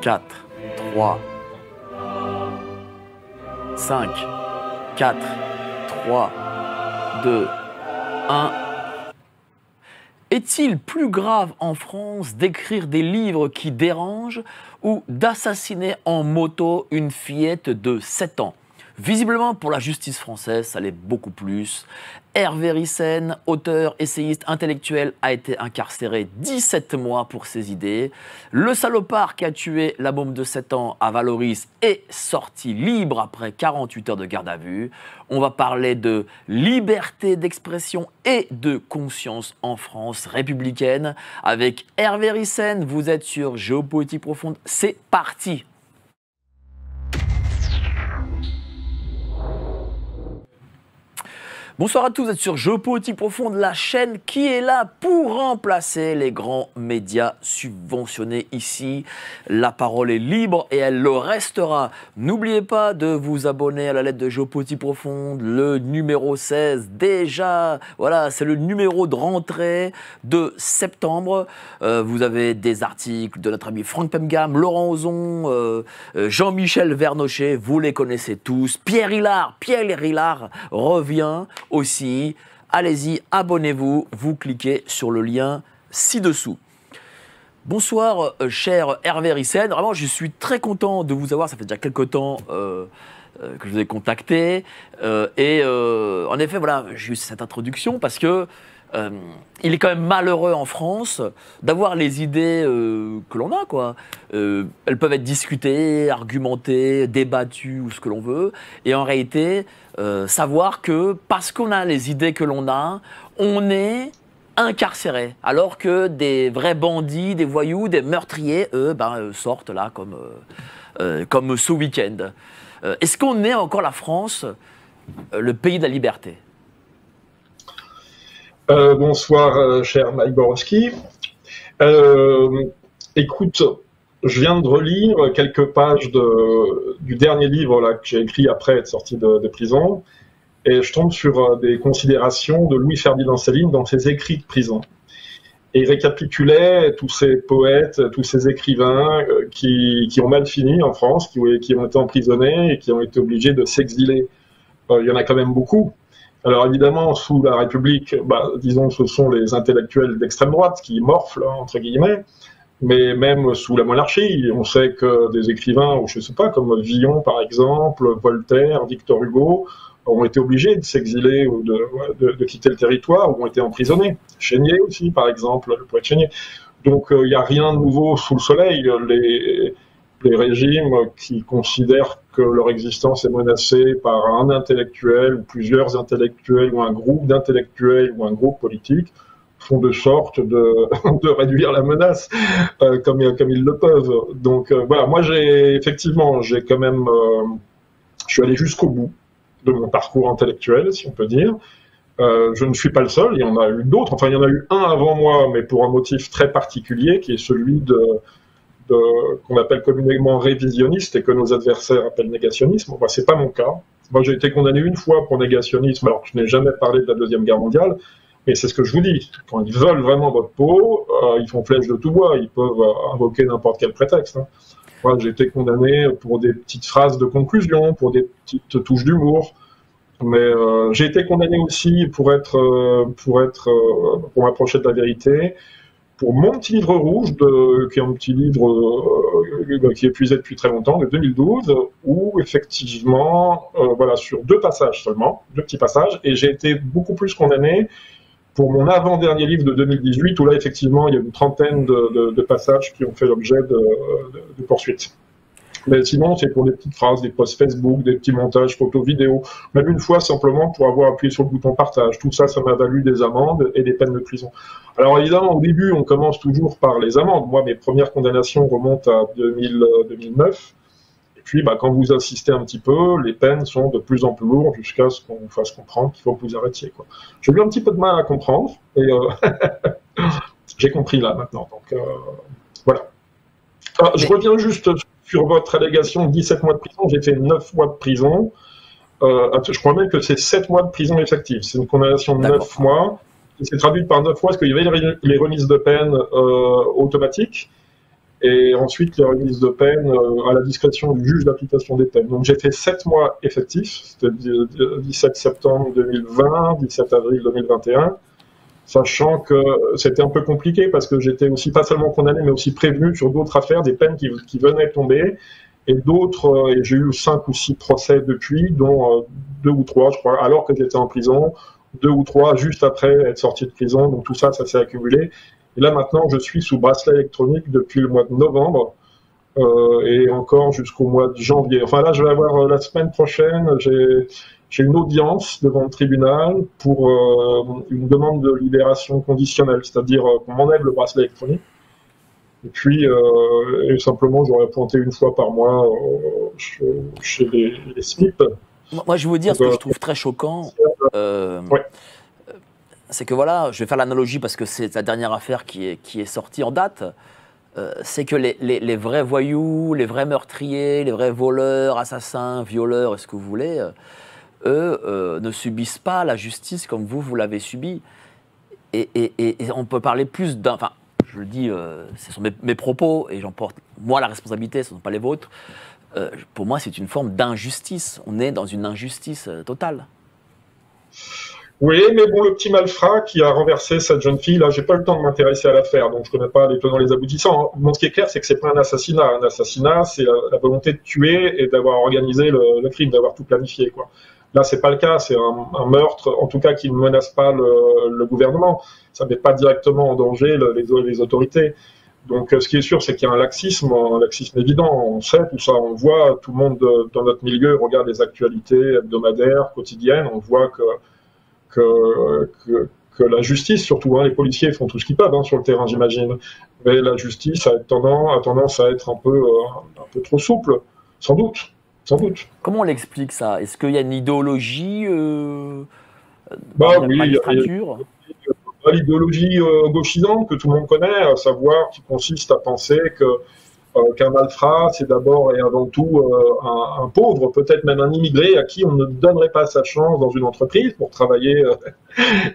4, 3, 5, 4, 3, 2, 1. Est-il plus grave en France d'écrire des livres qui dérangent ou d'assassiner en moto une fillette de 7 ans? Visiblement, pour la justice française, ça l'est beaucoup plus. Hervé Ryssen, auteur, essayiste, intellectuel, a été incarcéré 17 mois pour ses idées. Le salopard qui a tué la môme de 7 ans à Valoris est sorti libre après 48 heures de garde à vue. On va parler de liberté d'expression et de conscience en France républicaine. Avec Hervé Ryssen, vous êtes sur Géopolitique Profonde. C'est parti! Bonsoir à tous, vous êtes sur Géopolitique Profonde, la chaîne qui est là pour remplacer les grands médias subventionnés ici. La parole est libre et elle le restera. N'oubliez pas de vous abonner à la lettre de Géopolitique Profonde, le numéro 16. Déjà, voilà, c'est le numéro de rentrée de septembre. Vous avez des articles de notre ami Franck Pemgam, Laurent Ozon, Jean-Michel Vernochet, vous les connaissez tous. Pierre Hillard revient aussi. Allez-y, abonnez-vous, vous cliquez sur le lien ci-dessous. Bonsoir, cher Hervé Ryssen. Vraiment, je suis très content de vous avoir. Ça fait déjà quelques temps que je vous ai contacté. En effet, voilà, j'ai eu cette introduction parce que il est quand même malheureux en France d'avoir les idées que l'on a, quoi. Elles peuvent être discutées, argumentées, débattues ou ce que l'on veut. Et en réalité, savoir que parce qu'on a les idées que l'on a, on est incarcéré. Alors que des vrais bandits, des voyous, des meurtriers, eux, sortent là comme ce week-end. Est-ce qu'on est encore la France, le pays de la liberté ? Bonsoir, cher Mike Borowski. Écoute, je viens de relire quelques pages du dernier livre là, que j'ai écrit après être sorti de prison, et je tombe sur des considérations de Louis-Ferdinand Céline dans ses écrits de prison. Et il récapitulait tous ces poètes, tous ces écrivains qui ont mal fini en France, qui ont été emprisonnés et qui ont été obligés de s'exiler. Il y en a quand même beaucoup. Alors évidemment, sous la République, disons, ce sont les intellectuels d'extrême droite qui morflent, entre guillemets, mais même sous la monarchie, on sait que des écrivains, je ne sais pas, comme Villon par exemple, Voltaire, Victor Hugo, ont été obligés de s'exiler ou de quitter le territoire ou ont été emprisonnés. Chénier aussi, par exemple, le poète Chénier. Donc il n'y a rien de nouveau sous le soleil. Les régimes qui considèrent que leur existence est menacée par un intellectuel ou plusieurs intellectuels ou un groupe d'intellectuels ou un groupe politique font de sorte de réduire la menace comme ils le peuvent. Donc voilà, moi j'ai quand même, je suis allé jusqu'au bout de mon parcours intellectuel, si on peut dire. Je ne suis pas le seul, il y en a eu d'autres, enfin il y en a eu un avant moi, mais pour un motif très particulier qui est celui qu'on appelle communément révisionniste et que nos adversaires appellent négationnisme. C'est pas mon cas. Moi, j'ai été condamné une fois pour négationnisme, alors que je n'ai jamais parlé de la Deuxième Guerre mondiale, mais c'est ce que je vous dis. Quand ils veulent vraiment votre peau, ils font flèche de tout bois, ils peuvent invoquer n'importe quel prétexte. Moi, j'ai été condamné pour des petites phrases de conclusion, pour des petites touches d'humour, mais j'ai été condamné aussi pour m'approcher de la vérité, pour mon petit livre rouge, qui est un petit livre qui est épuisé depuis très longtemps, de 2012, où effectivement, sur deux passages seulement, deux petits passages, et j'ai été beaucoup plus condamné pour mon avant-dernier livre de 2018, où là, effectivement, il y a une trentaine de passages qui ont fait l'objet de poursuites. Mais sinon, c'est pour des petites phrases, des posts Facebook, des petits montages photos, vidéos, même une fois simplement pour avoir appuyé sur le bouton partage. Tout ça, ça m'a valu des amendes et des peines de prison. Alors évidemment, au début, on commence toujours par les amendes. Moi, mes premières condamnations remontent à 2009. Et puis, quand vous assistez un petit peu, les peines sont de plus en plus lourdes jusqu'à ce qu'on vous fasse comprendre qu'il faut que vous arrêtiez, quoi. J'ai eu un petit peu de mal à comprendre et j'ai compris là maintenant. Donc voilà. Je reviens juste sur votre allégation de 17 mois de prison. J'ai fait 9 mois de prison. Je crois même que c'est 7 mois de prison effective. C'est une condamnation de 9 mois qui s'est traduite par 9 mois parce qu'il y avait les remises de peine automatiques. et ensuite les remises de peine à la discrétion du juge d'application des peines. Donc j'ai fait 7 mois effectifs, c'était 17 septembre 2020, 17 avril 2021, sachant que c'était un peu compliqué parce que j'étais aussi pas seulement condamné, mais aussi prévenu sur d'autres affaires, des peines qui venaient tomber, et d'autres, et j'ai eu 5 ou 6 procès depuis, dont 2 ou 3, je crois, alors que j'étais en prison, 2 ou 3 juste après être sorti de prison, donc tout ça, ça s'est accumulé. Et là, maintenant, je suis sous bracelet électronique depuis le mois de novembre et encore jusqu'au mois de janvier. Enfin, là, je vais avoir la semaine prochaine, j'ai une audience devant le tribunal pour une demande de libération conditionnelle, c'est-à-dire qu'on m'enlève le bracelet électronique. Et puis, et simplement, j'aurais pointé une fois par mois chez les SMIP. Moi, je vais vous dire ce que je trouve très choquant. Ouais. C'est que voilà, je vais faire l'analogie parce que c'est la dernière affaire qui est sortie en date. C'est que les vrais voyous, les vrais meurtriers, les vrais voleurs, assassins, violeurs, et ce que vous voulez, eux ne subissent pas la justice comme vous l'avez subi. Et on peut parler plus d'un... Enfin, je le dis, ce sont mes propos et j'en porte moi la responsabilité, ce ne sont pas les vôtres. Pour moi, c'est une forme d'injustice. On est dans une injustice totale. Oui, mais bon, le petit malfrat qui a renversé cette jeune fille, là, j'ai pas eu le temps de m'intéresser à l'affaire, donc je connais pas les tenants, les aboutissants. Bon, ce qui est clair, c'est que c'est pas un assassinat. Un assassinat, c'est la volonté de tuer et d'avoir organisé le crime, d'avoir tout planifié, quoi. Là, c'est pas le cas, c'est un meurtre, en tout cas, qui ne menace pas le gouvernement. Ça ne met pas directement en danger les autorités. Donc, ce qui est sûr, c'est qu'il y a un laxisme évident. On sait tout ça, on voit, tout le monde dans notre milieu regarde les actualités hebdomadaires, quotidiennes, on voit que la justice, surtout, hein, les policiers font tout ce qu'ils peuvent sur le terrain, j'imagine, mais la justice a tendance à être un peu trop souple, sans doute. Comment on l'explique ça? Est-ce qu'il y a une idéologie dans la magistrature? L'idéologie gauchisante que tout le monde connaît, à savoir qui consiste à penser qu'un malfrat, c'est d'abord et avant tout un pauvre, peut-être même un immigré à qui on ne donnerait pas sa chance dans une entreprise pour travailler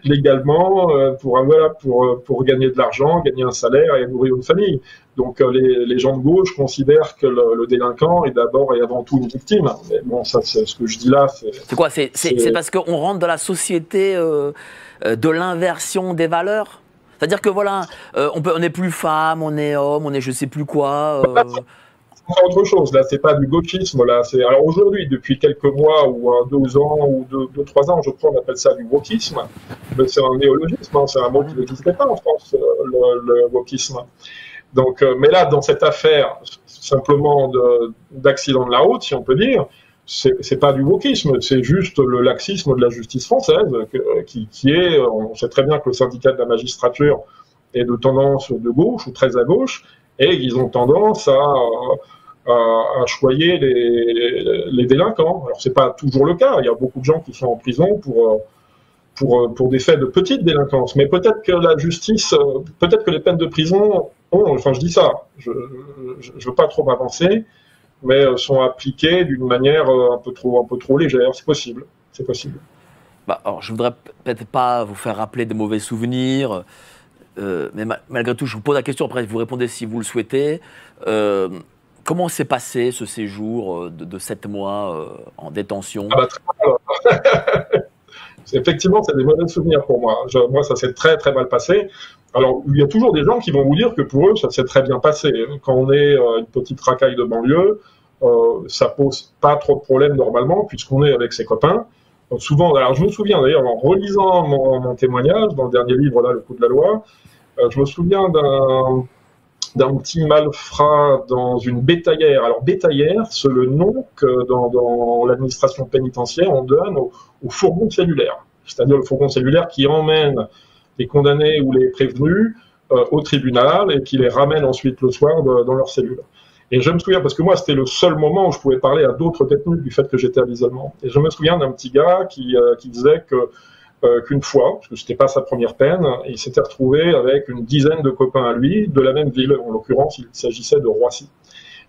légalement, pour gagner de l'argent, gagner un salaire et nourrir une famille. Donc les gens de gauche considèrent que le délinquant est d'abord et avant tout une victime. Mais bon, ça, c'est ce que je dis là. C'est quoi? C'est parce qu'on rentre dans la société de l'inversion des valeurs? C'est-à-dire que voilà, on n'est plus femme, on est homme, on est je sais plus quoi. C'est autre chose, là, c'est pas du gauchisme, là. Alors aujourd'hui, depuis quelques mois, ou 2 ans, ou 3 ans, je crois, on appelle ça du wokisme. Mais c'est un néologisme, c'est un mot qui n'existait pas en France, le wokisme. Donc, mais là, dans cette affaire, simplement d'accident de la route, si on peut dire, c'est pas du wokisme, c'est juste le laxisme de la justice française, qui est, on sait très bien que le syndicat de la magistrature est de tendance de gauche, ou très à gauche, et ils ont tendance à choyer les délinquants. Alors c'est pas toujours le cas, il y a beaucoup de gens qui sont en prison pour des faits de petite délinquance, mais peut-être que la justice, peut-être que les peines de prison enfin je dis ça, je veux pas trop m'avancer, mais sont appliquées d'une manière un peu trop légère, c'est possible. Bah, alors je voudrais peut-être pas vous faire rappeler de mauvais souvenirs, mais malgré tout je vous pose la question, après vous répondez si vous le souhaitez. Comment s'est passé ce séjour de 7 mois en détention? Très mal. Effectivement, c'est des mauvais souvenirs pour moi. Moi, ça s'est très très mal passé. Alors, il y a toujours des gens qui vont vous dire que pour eux, ça s'est très bien passé. Quand on est une petite racaille de banlieue, ça pose pas trop de problèmes normalement, puisqu'on est avec ses copains. Donc, souvent, alors je me souviens d'ailleurs, en relisant mon témoignage dans le dernier livre, là, Le coup de la loi, je me souviens d'un petit malfrat dans une bétaillère. Alors, bétaillère, c'est le nom que dans l'administration pénitentiaire, on donne au fourgon cellulaire. C'est-à-dire le fourgon cellulaire qui emmène les condamnés ou les prévenus au tribunal et qui les ramène ensuite le soir dans leur cellule. Et je me souviens, parce que moi, c'était le seul moment où je pouvais parler à d'autres détenus du fait que j'étais à l'isolement. Et je me souviens d'un petit gars qui disait qu'une fois, parce que c'était pas sa première peine, il s'était retrouvé avec une dizaine de copains à lui, de la même ville, en l'occurrence, il s'agissait de Roissy,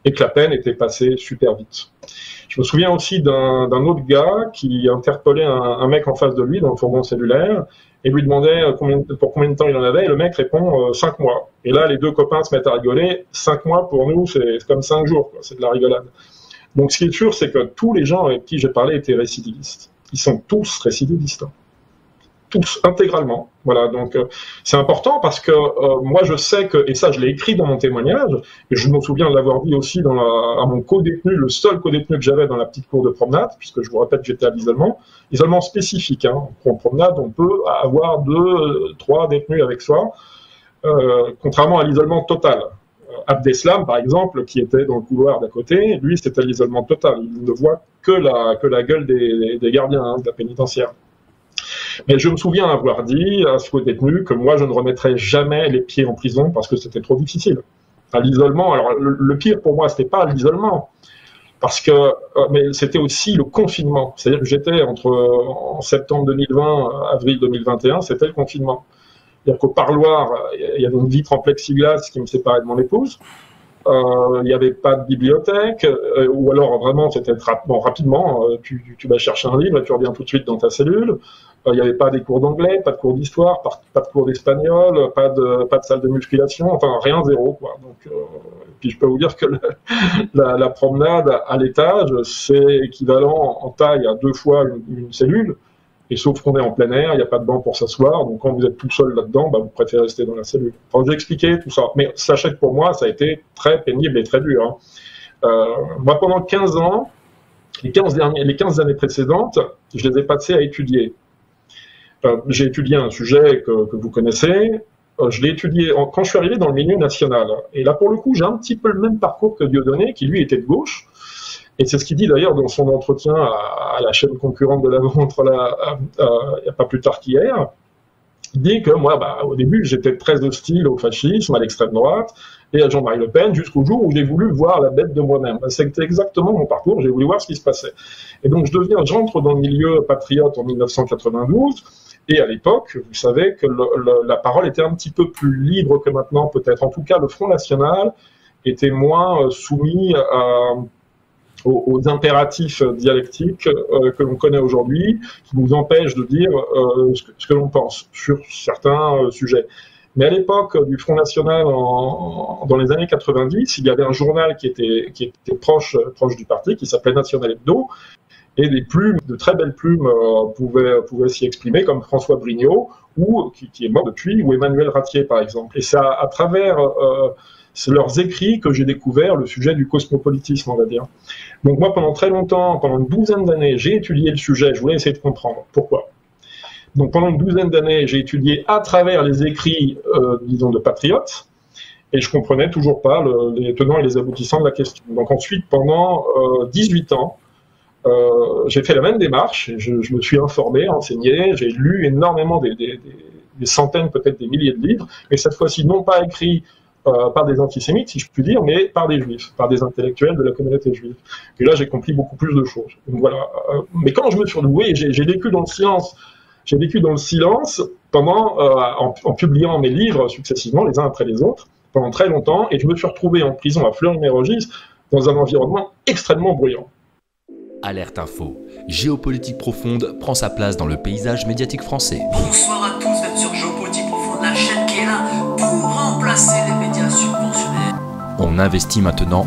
et que la peine était passée super vite. Je me souviens aussi d'un autre gars qui interpellait un mec en face de lui dans le fourgon cellulaire, et lui demandait pour combien de temps il en avait, et le mec répond 5 mois. Et là, les deux copains se mettent à rigoler. 5 mois, pour nous, c'est comme 5 jours, quoi. C'est de la rigolade. Donc, ce qui est sûr, c'est que tous les gens avec qui j'ai parlé étaient récidivistes. Ils sont tous récidivistes. Tous, intégralement. Voilà, donc c'est important parce que moi je sais que, et ça je l'ai écrit dans mon témoignage, et je me souviens de l'avoir dit aussi à mon co-détenu, le seul co-détenu que j'avais dans la petite cour de promenade, puisque je vous répète j'étais à l'isolement spécifique. Hein. En promenade, on peut avoir 2, 3 détenus avec soi, contrairement à l'isolement total. Abdeslam, par exemple, qui était dans le couloir d'à côté, lui c'était l'isolement total. Il ne voit que la gueule des gardiens, hein, de la pénitentiaire. Mais je me souviens avoir dit à ce détenu que moi je ne remettrais jamais les pieds en prison parce que c'était trop difficile. À l'isolement, alors le pire pour moi c'était pas l'isolement, parce que mais c'était aussi le confinement. C'est-à-dire que j'étais en septembre 2020, avril 2021, c'était le confinement. C'est-à-dire qu'au parloir, il y avait une vitre en plexiglas qui me séparait de mon épouse. Il n'y avait pas de bibliothèque, ou alors vraiment c'était rapidement, tu vas chercher un livre et tu reviens tout de suite dans ta cellule. Il n'y avait pas des cours d'anglais, pas de cours d'histoire, pas de cours d'espagnol, pas de salle de musculation, enfin rien, zéro, quoi. Donc, puis je peux vous dire que la promenade à l'étage, c'est équivalent en taille à 2 fois une cellule. Et sauf qu'on est en plein air, il n'y a pas de banc pour s'asseoir, donc quand vous êtes tout seul là-dedans, bah, vous préférez rester dans la cellule. Enfin, j'ai expliqué tout ça, mais sachez que pour moi, ça a été très pénible et très dur. Hein. Moi, pendant 15 ans, les 15 années précédentes, je les ai passées à étudier. J'ai étudié un sujet que vous connaissez, je l'ai étudié quand je suis arrivé dans le milieu national. Et là, pour le coup, j'ai un petit peu le même parcours que Dieudonné, qui lui était de gauche. Et c'est ce qu'il dit d'ailleurs dans son entretien à la chaîne concurrente de la vôtre, il n'y a pas plus tard qu'hier. Il dit que moi, au début, j'étais très hostile au fascisme, à l'extrême droite, et à Jean-Marie Le Pen, jusqu'au jour où j'ai voulu voir la bête de moi-même. C'était exactement mon parcours, j'ai voulu voir ce qui se passait. Et donc, j'entre dans le milieu patriote en 1992, et à l'époque, vous savez que la parole était un petit peu plus libre que maintenant, peut-être. En tout cas, le Front National était moins soumis aux impératifs dialectiques que l'on connaît aujourd'hui, qui nous empêchent de dire ce que l'on pense sur certains sujets. Mais à l'époque du Front National, dans les années 90, il y avait un journal qui était proche du parti, qui s'appelait National Hebdo, et des plumes, de très belles plumes, pouvaient s'y exprimer, comme François Brignot, qui est mort depuis, ou Emmanuel Ratier, par exemple. Et c'est à travers leurs écrits que j'ai découvert le sujet du cosmopolitisme, on va dire. Donc moi, pendant très longtemps, pendant une douzaine d'années, j'ai étudié le sujet, je voulais essayer de comprendre pourquoi. Donc pendant une douzaine d'années, j'ai étudié à travers les écrits, disons, de patriotes, et je comprenais toujours pas les tenants et les aboutissants de la question. Donc ensuite, pendant 18 ans, j'ai fait la même démarche, je me suis informé, enseigné, j'ai lu énormément des centaines, peut-être des milliers de livres, mais cette fois-ci non pas écrits par des antisémites, si je puis dire, mais par des juifs, par des intellectuels de la communauté juive. Et là, j'ai compris beaucoup plus de choses. Donc, voilà. Mais quand je me suis retrouvé, j'ai vécu dans le silence. J'ai vécu dans le silence en publiant mes livres successivement, les uns après les autres, pendant très longtemps, et je me suis retrouvé en prison à Fleury-Mérogis, dans un environnement extrêmement bruyant. Alerte Info. Géopolitique profonde prend sa place dans le paysage médiatique français. Bonsoir à tous, vous êtes sur Géopolitique profonde, la chaîne qui est là pour remplacer les médias subventionnés. On investit maintenant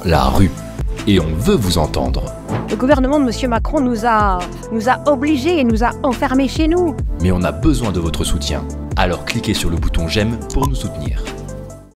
la rue et on veut vous entendre. Le gouvernement de M. Macron nous a obligés et nous a enfermés chez nous. Mais on a besoin de votre soutien. Alors cliquez sur le bouton j'aime pour nous soutenir.